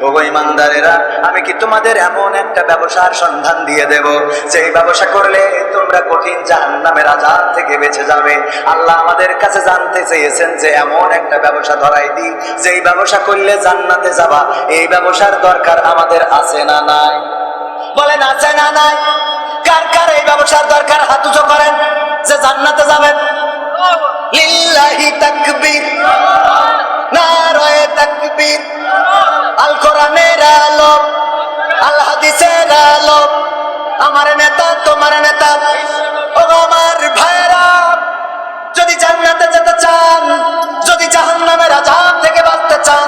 ওগো ইমানদারেরা, আমি কি তোমাদের এমন একটা ব্যবসার সন্ধান দিয়ে দেব যেই ব্যবসা করলে তোমরা কঠিন জাহান্নামের আযাব থেকে বেঁচে যাবে। আল্লাহ আমাদের কাছে জানতে চেয়েছেন যে এমন একটা ব্যবসা ধরাই দিই যেই ব্যবসা করলে জান্নাতে যাবা। এই ব্যবসার দরকার আমাদের আছে না নাই? বলেন আছে না নাই? কার কার এই ব্যবসার দরকার? হাত উঁচু করেন যে জান্নাতে যাবেন। লিল্লাহি তাকবীর, নারায়ে তাকবীর। আল কোরআনের আলো, আল হাদিসের আলো, আমার নেতা তোমার নেতা। ও আমার ভাইরা, যদি জান্নাতে যেতে চান, যদি জাহান্নামের আযাব থেকে বাঁচতে চান,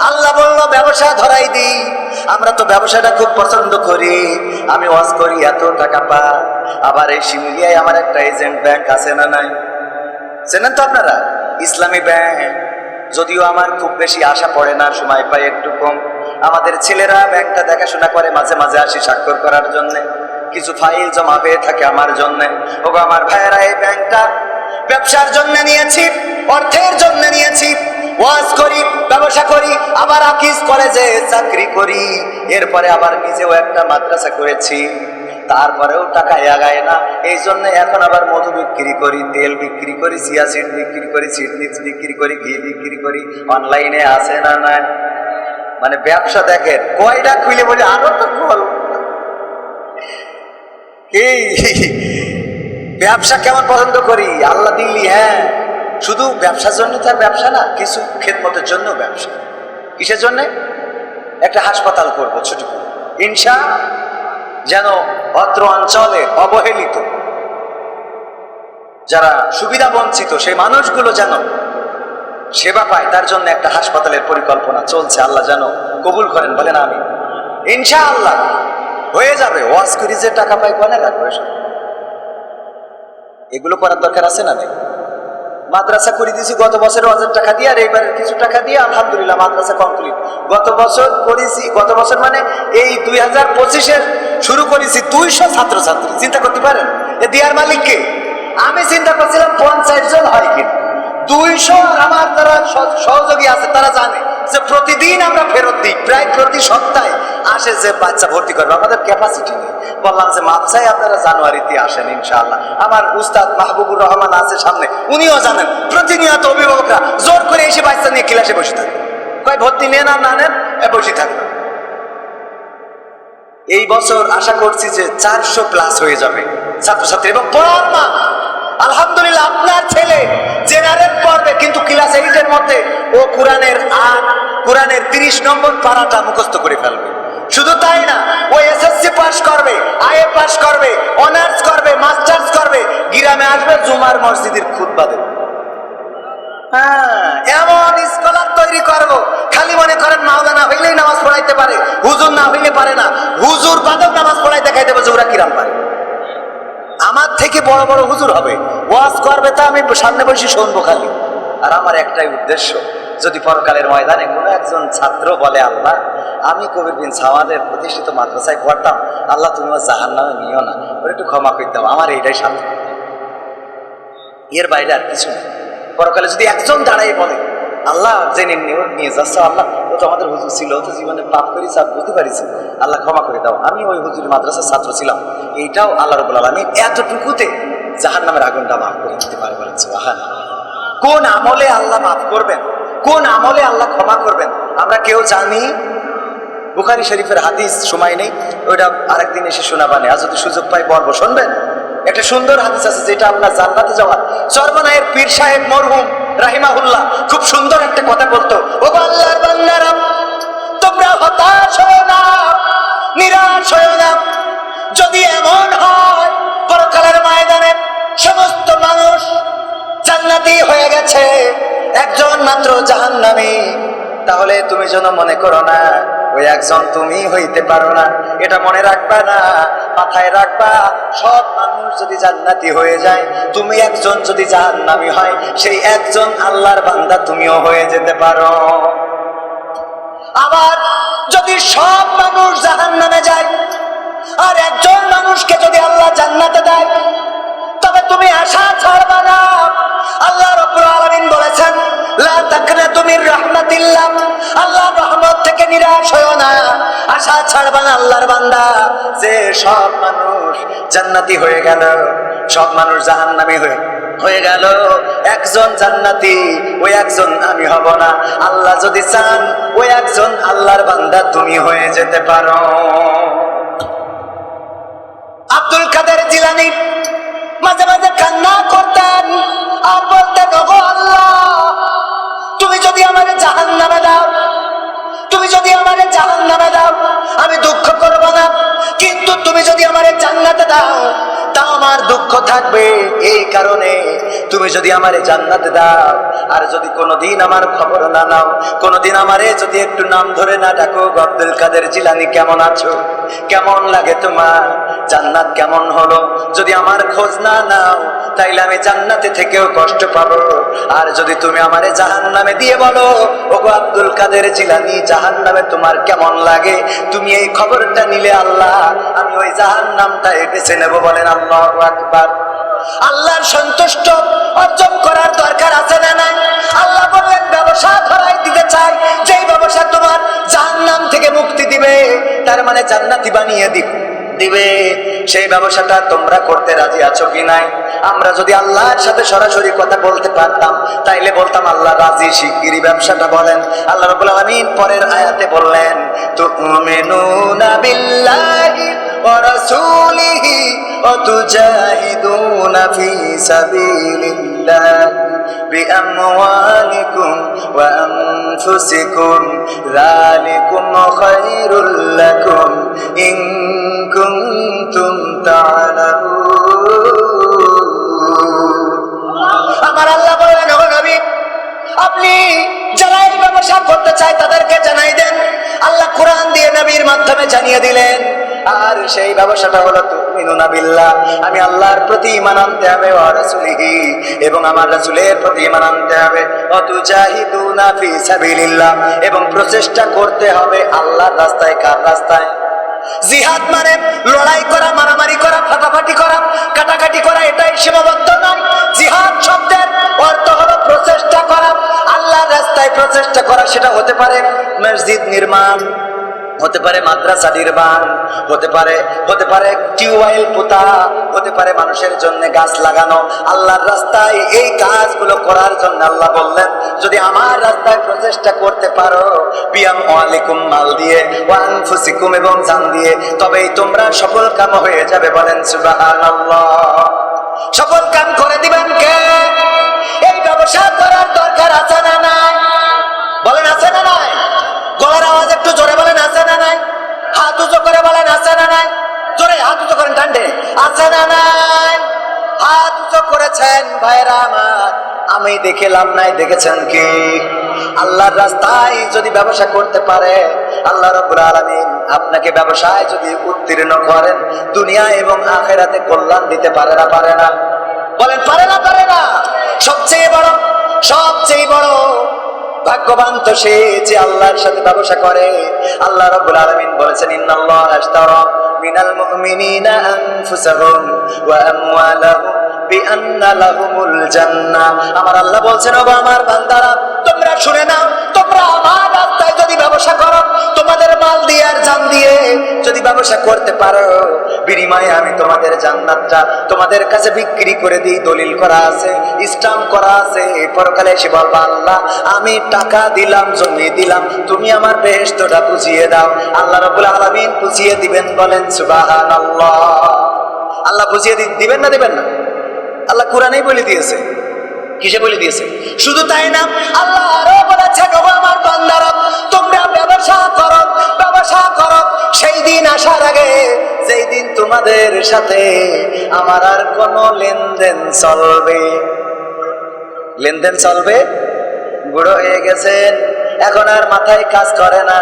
আল্লাহ বলল ব্যবসা ধরাই দিই। আমরা তো ব্যবসাটা খুব পছন্দ করি। আমি ওয়াজ করি, এত টাকা পা। আবার এই শিমুলিয়ায় আমার একটা এজেন্ট ব্যাংক আছে না নাই? চেনেন তো আপনারা? ইসলামী ব্যাংক। যদিও আমার খুব বেশি আশা পড়ে না, সময় পাই একটু কম। আমাদের ছেলেরা ব্যাংকটা দেখাশোনা করে, মাঝে মাঝে আসি স্বাক্ষর করার জন্য। কিছু ফাইল জমা হয়ে থাকে আমার জন্য। ও আমার ভাইয়েরা, এই ব্যাংকটা ব্যবসার জন্য নিয়েছি, অর্থের জন্য নিয়েছি। ওয়াজ করি, ব্যবসা করি, আবার আকিজ কলেজে চাকরি করি। এরপরে আবার নিজেও একটা মাদ্রাসা করেছি। তারপরেও টাকা আগায় না। এই জন্য এখন আবার মধু বিক্রি করি, তেল বিক্রি করি, চিয়া সিড বিক্রি করি, সিডমিক্স বিক্রি করি, ঘি বিক্রি করি। অনলাইনে আছে না নাই? মানে ব্যবসা দেখেন কয়টা খুলে বলে আরো তো বল। এই ব্যবসা কেমন পছন্দ করি, আল্লাহ দিল্লি। হ্যাঁ, শুধু ব্যবসার জন্য তার ব্যবসা না, কিছু খেদমতের জন্য ব্যবসা। কিসের জন্য? একটা হাসপাতাল করবো ছোট করে, ইনশা, যেন অত্র অঞ্চলে অবহেলিত যারা সুবিধা বঞ্চিত সেই মানুষগুলো যেন সেবা পায়, তার জন্য একটা হাসপাতালের পরিকল্পনা চলছে। আল্লাহ যেন কবুল করেন, বলেন আমি। ইনশাআল্লাহ হয়ে যাবে। ওয়াজ করি যে টাকা পাই, কোনে রাখবো? এগুলো করার দরকার আছে না নেই? মাদ্রাসা করে দিয়েছি গত বছর 1000 টাকা দিয়ে, আর এইবার কিছু টাকা দিয়ে আলহামদুলিল্লাহ মাদ্রাসা কমপ্লিট। গত বছর করেছি, গত বছর মানে এই 2025-এর শুরু করেছি 200 ছাত্রছাত্রী। চিন্তা করতে পারেন এ দেয়ার মালিককে? আমি চিন্তা করছিলাম 50 জন হয় কিনা। 200 আমার যারা সহযোগী আছে তারা জানে যে প্রতিদিন আমরা ফেরত দিই, প্রায় প্রতি সপ্তাহে আসে যে বাচ্চা ভর্তি করবে। আমাদের ক্যাপাসিটি নেই। বললাম যে মাপ চাই, আপনারা জানুয়ারিতে আসেন ইনশাআল্লাহ। আমার উস্তাদ মাহবুবুর রহমান আছে সামনে, উনিও জানেন প্রতিনিয়ত অভিভাবকরা জোর করে এসে বাচ্চা নিয়ে ক্লাসে বসে থাকে। কয় ভর্তি নেন আর না নেন, বসে থাকবে। এই বছর আশা করছি যে 400+ হয়ে যাবে ছাত্রছাত্রী এবং পড়ার মান। আলহামদুলিল্লাহ, আপনার ছেলে জেনারেল পড়বে কিন্তু ক্লাস 8-এর মধ্যে ও কোরআনের 30 নম্বর পারাটা মুখস্থ করে ফেলবে। শুধু তাই না, ও এসএসসি পাস করবে, আইএ পাস করবে, অনার্স করবে, মাস্টার্স করবে, গ্রামে আসবে, জুমার মসজিদের খুতবা দেবে। হ্যাঁ, এমন স্কলার তৈরি করবো। খালি মনে করেন মাওলানা হইলেই নামাজ পড়াইতে পারে, হুজুর না হইলে পারে না। হুজুর বাদেও নামাজ পড়াই দেখাই দেবে যে ওরা কিরাম পারে। আমার থেকে বড় বড় হুজুর হবে, ওয়াজ করবে, তা আমি সামনে বসে শুনবো খালি। আর আমার একটাই উদ্দেশ্য, যদি পরকালের ময়দানে কোনো একজন ছাত্র বলে আল্লাহ আমি কবির বিন সাওয়াদের প্রতিষ্ঠিত মাদ্রাসায় পড়তাম, আল্লাহ তুমি আমার জাহান্নামে নিও না, ওর একটু ক্ষমা করে দাও, আমার এইটাই শান্তি। এর বাইরে আর কিছু নেই। পরকালে যদি একজন দাঁড়াই বলে আল্লাহ জেনে নিয়ে যাচ্ছে, আল্লাহ ও তো আমাদের হুজুর ছিল, ও তো জীবনে পাপ করেছে, বুঝতে পারিছি, আল্লাহ ক্ষমা করে দাও, আমি ওই হুজুর মাদ্রাসার ছাত্র ছিলাম, এইটাও আল্লাহ রাব্বুল আলামিন এতটুকুতে জাহান্নামের আগুনটা মাফ করে দিতে পারে। বলেন সুবহানাল্লাহ। কোন আমলে আল্লাহ মাফ করবেন, কোন আমলে আল্লাহ ক্ষমা করবেন আমরা কেউ জানি? বুখারী শরীফের হাদিস, সময় নেই, ওইটা আরেকদিন এসে শোনাবানে, আর যদি সুযোগ পাই বলবো, শুনবেন। একটা সুন্দর হাদিস আছে যেটা আপনার জান্নাতে যাওয়ার। চরমনায়ের পীর সাহেব মরহুম রাহিমাহুল্লাহ খুব সুন্দর একটা কথা বলতো, ও আল্লাহর বান্দারা, তোমরা হতাশ হয়ো না, নিরাশ হয়ো না। যদি এমন হয় পরকালের ময়দানে সমস্ত মানুষ জান্নাতি হয়ে গেছে, একজন মাত্র জাহান্নামী, তাহলে তুমি যেন মনে করো না ওই একজন তুমি হইতে পারো না। এটা মনে রাখবা না, মাথায় রাখবা, সব মানুষ যদি জান্নাতি হয়ে যায়, তুমি একজন যদি জাহান্নামী হয়, সেই একজন আল্লাহর বান্দা তুমিও হয়ে যেতে পারো। আবার যদি সব মানুষ জাহান্নামে যায় আর একজন মানুষকে যদি আল্লাহ জান্নাতে দেয়, তবে তুমি আশা ছাড়বা না। আল্লাহ রাব্বুল আলামিন বলেছেন লা তাকনাতু মির রাহমাতিল্লাহ, আল্লাহর রহমত থেকে নিরাশ হয়ো না, আশা ছাড়বা না আল্লাহর বান্দা। যে সব মানুষ জান্নাতি হয়ে গেল, সব মানুষ জাহান্নামী হয়ে গেল, একজন জান্নাতি, ওই একজন আমি হব না। আল্লাহ যদি চান ওই একজন আল্লাহর বান্দা তুমি হয়ে যেতে পারো। আব্দুল কাদের জিলানী মাঝে মাঝে কান্না করতেন আর বলতেন, ওগো আল্লাহ, তুমি যদি আমার জাহান্নামে দাও, তুমি যদি আমার জাহান্নামে দাও আমি দুঃখ করব না, কিন্তু তুমি যদি আমার জান্নাতে দাও তাও আমার দুঃখ থাকবে। এই কারণে তুমি যদি আমার জান্নাতে দাও আর যদি কোনোদিন আমার খবর না নাও, কোনোদিন আমারে যদি একটু নাম ধরে না ডাকো, আব্দুল কাদের জিলানী কেমন আছো, কেমন লাগে তোমার, জান্নাত কেমন হলো, যদি আমার খোঁজ না নাও তাইলে আমি জান্নাতে থেকেও কষ্ট পাবো। আর যদি তুমি আমারে জাহান্নামে দিয়ে বলো, ওগো আব্দুল কাদের জিলানী জাহান্নামে তোমার কেমন লাগে, তুমি এই খবরটা নিলে আল্লাহ আমি ওই জাহান্নামটাই বেছে নেব। বলেন আল্লাহু আকবার। আল্লাহর সন্তুষ্ট অর্জন করার দরকার আছে না নাই? আল্লাহ বললেন ব্যবসা ধরাই দিতে চাই, যেই ব্যবসা তোমার জাহান্নাম থেকে মুক্তি দিবে, তার মানে জান্নাতি বানিয়ে দিবে, সেই ব্যবসাটা তোমরা করতে রাজি আছো কি নাই? আমরা যদি আল্লাহর সাথে সরাসরি কথা বলতে পারতাম তাইলে বলতাম আল্লাহ রাজি, শিগগিরই ব্যবসাটা বলেন। আল্লাহ রাব্বুল আলামিন পরের আয়াতে বললেন, তুমিনুনা বিল্লাহি ওয়া রাসূলিহি ওয়া তুজাহিদুনা ফি সাবিলিল্লাহ বিআমওয়ালিকুম ওয়া আনফুসিকুম যালিকুম খায়রুল লাকুম ইন কুনতুম তা'লামুন। আমার আল্লাহ বলেন, ও নবী, আপনি যারা এই ব্যবসা করতে চায় তাদেরকে জানাই দেন। আল্লাহ কোরআন দিয়ে নবীর মাধ্যমে জানিয়ে দিলেন। আর সেই ব্যবসাটা হলো তুমিনুনা বিল্লাহ, আমি আল্লাহর প্রতি ঈমান আনতে হবে, ওয়া রাসূলিহি, এবং আমার রাসূলের প্রতি ঈমান আনতে হবে, ওয়া তুজাহিদুনা ফি সাবিলিল্লাহ, এবং প্রচেষ্টা করতে হবে আল্লাহর রাস্তায়। কার রাস্তায়? জিহাদ মানে লড়াই করা, মারামারি করা, ফাটাফাটি করা, কাটাকাটি করা, এটাই সীমাবদ্ধ নয়। জিহাদ শব্দের অর্থ হলো প্রচেষ্টা করা, আল্লাহর রাস্তায় প্রচেষ্টা করা। সেটা হতে পারে মসজিদ নির্মাণ, হতে পারে মাদ্রাসা নির্মাণ, হতে পারে টিউবওয়েল পোতা, হতে পারে মানুষের জন্য গাছ লাগানো। আল্লাহর রাস্তায় এই কাজগুলো করার জন্য আল্লাহ বললেন, যদি আমার রাস্তায় প্রচেষ্টা করতে পারো, বিআমওয়ালিকুম, মাল দিয়ে, ওয়া আনফুসিকুম, এবং জান দিয়ে, তবেই তোমরা সফল কাম হয়ে যাবে। বলেন সুবহানাল্লাহ। সফল কাম করে দিবেন কে? এই ব্যবসা করার দরকার আছে না নাই? বলেন আছে না নাই? গলার আওয়াজ একটু জোরে বলেন, আছে না নাই? হাত উঁচু করে বলেন, আছে না নাই? জোরে হাত উঁচু করেন, টান্ডে, আছে না নাই? হাত উঁচু করেছেন ভাইরা আমার, আমি দেখলাম নাই, দেখেছেন কি? আল্লাহর রাস্তায় যদি ব্যবসা করতে পারে, আল্লাহ রাব্বুল আলামিন আপনাকে ব্যবসায় যদি উত্তীর্ণ করেন, দুনিয়া এবং আখিরাতে কল্যাণ দিতে পারে না? পারে না? বলেন পারে না? পারে না? সবচেয়ে বড় ভাগ্যবান তো সে যে আল্লাহর সাথে ব্যবসা করে। আল্লাহ রাব্বুল আলামিন বলেছেন, ইন্নাল্লাহা আশতারা মিনাল মুমিনিনা আনফুসাহুম ওয়া আমওয়ালাহুম বিআন্না লাহুমুল জান্নাহ। আমার আল্লাহ বলছেন, ওগো আমার বান্দারা, তোমরা শুনে নাও, তোমরা আমার রাস্তায় যদি ব্যবসা করো, তোমাদের মাল দিয়ে আর জান দিয়ে যদি ব্যবসা করতে পারো, বিনিময়ে আমি তোমাদের জান্নাতটা তোমাদের কাছে বিক্রি করে দিই। দলিল করা আছে, স্টাম্প করা আছে। পরকালে এসে বলবা, আল্লাহ আমি টাকা দিলাম, জমি দিলাম, তুমি আমার বেহেশতটা বুঝিয়ে দাও। আল্লাহ রাব্বুল আলামিন বুঝিয়ে দিবেন। বলেন সুবহানাল্লাহ। আল্লাহ বুঝিয়ে দিবেন না? দিবেন না? আল্লাহ কোরআনেই বলে দিয়েছে। কিসে বলে দিয়েছে? শুধু তাই না, আল্লাহ আরো বলেছেন, ওগো আমার বান্দারা, তোমরা ব্যবসা করো, ব্যবসা করো সেই দিন আসার আগে, যেই দিন তোমাদের সাথে আমার আর কোনো লেনদেন চলবে। বুড়ো হয়ে গেছেন, এখন আর মাথায় কাজ করে না,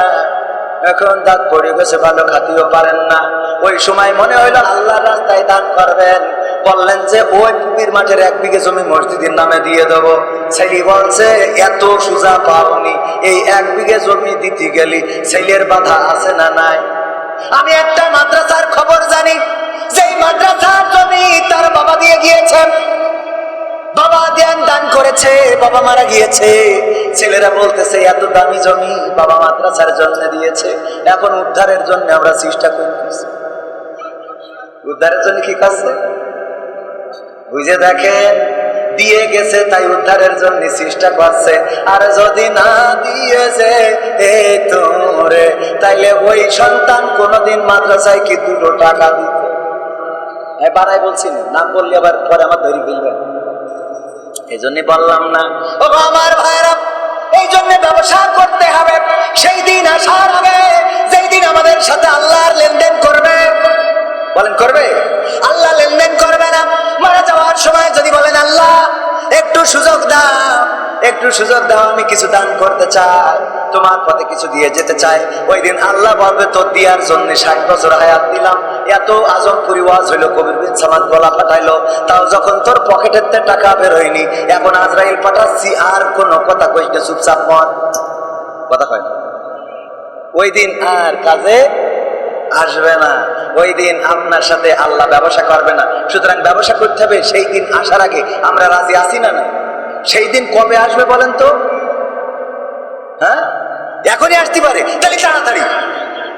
এখন দাঁত পড়ে গেছে, ভালো খাতিও পারেন না। ওই সময় মনে হইল আল্লাহর রাস্তায় দান করবেন, বললেন যে ওই পুকুর মাঠের 1 বিঘে জমি মসজিদের নামে দিয়ে দেবো। ছেলে বলছে, এত সোজা পাওনি, এই 1 বিঘে জমি দিতে গেলি ছেলের বাধা আছে না নাই? আমি একটা মাদ্রাসার খবর জানি, যেই মাদ্রাসার জমি তার বাবা দিয়ে গিয়েছেন, বাবা দান করেছে, বাবা মারা গিয়েছে, ছেলেরা বলতেছে এত দামি জমি বাবা মাদ্রাসার জন্য দিয়েছে, এখন উদ্ধারের জন্য আমরা চেষ্টা করতেছি। উদ্ধারের জন্য কি কাছে বুঝে দেখেন, দিয়ে গেছে তাই উদ্ধারের জন্য চেষ্টা করছে। আর যদি না দিয়েছে তোরে, তাইলে ওই সন্তান কোনোদিন মাদ্রাসায় কি 2 টাকা দিত? বাড়াই বলছি না, নাম বললে আবার পরে আমার ধরে ফেলবেন, এই জন্য বললাম না। ও আমার ভাইরা, এই জন্য ব্যবসা করতে হবে সেই দিন আসার আগে, যেই দিন আমাদের সাথে আল্লাহর লেনদেন করবে। বলেন করবে? আল্লাহ লেনদেন করবে না। মারা যাওয়ার সময় যদি বলেন আল্লাহ একটু সুযোগ দাও, একটু সুযোগ দাও, আমি কিছু দান করতে চাই, তোমার পথে কিছু দিয়ে যেতে চাই, ওই দিন আল্লাহ বলবে তোর দিয়ার জন্য 60 বছর হায়াত দিলাম, এত আজমপুরি ওয়াজ হইলো, কবির বিন সামাদ গলা ফাটাইলো, তাও যখন তোর পকেটের টাকা বের হয়নি, এখন আজরাইল পাঠাচ্ছি, আর কোনো কথা কইস না, চুপচাপ মন, কথা কয় না। ওই দিন আর কাজে আসবে না, ওই দিন আপনার সাথে আল্লাহ ব্যবসা করবে না। সুতরাং ব্যবসা করতে হবে সেই দিন আসার আগে। আমরা রাজি আছি না? না, সেই দিন কবে আসবে বলেন তো? হ্যাঁ, এখনই আসতে পারে, তাহলে তাড়াতাড়ি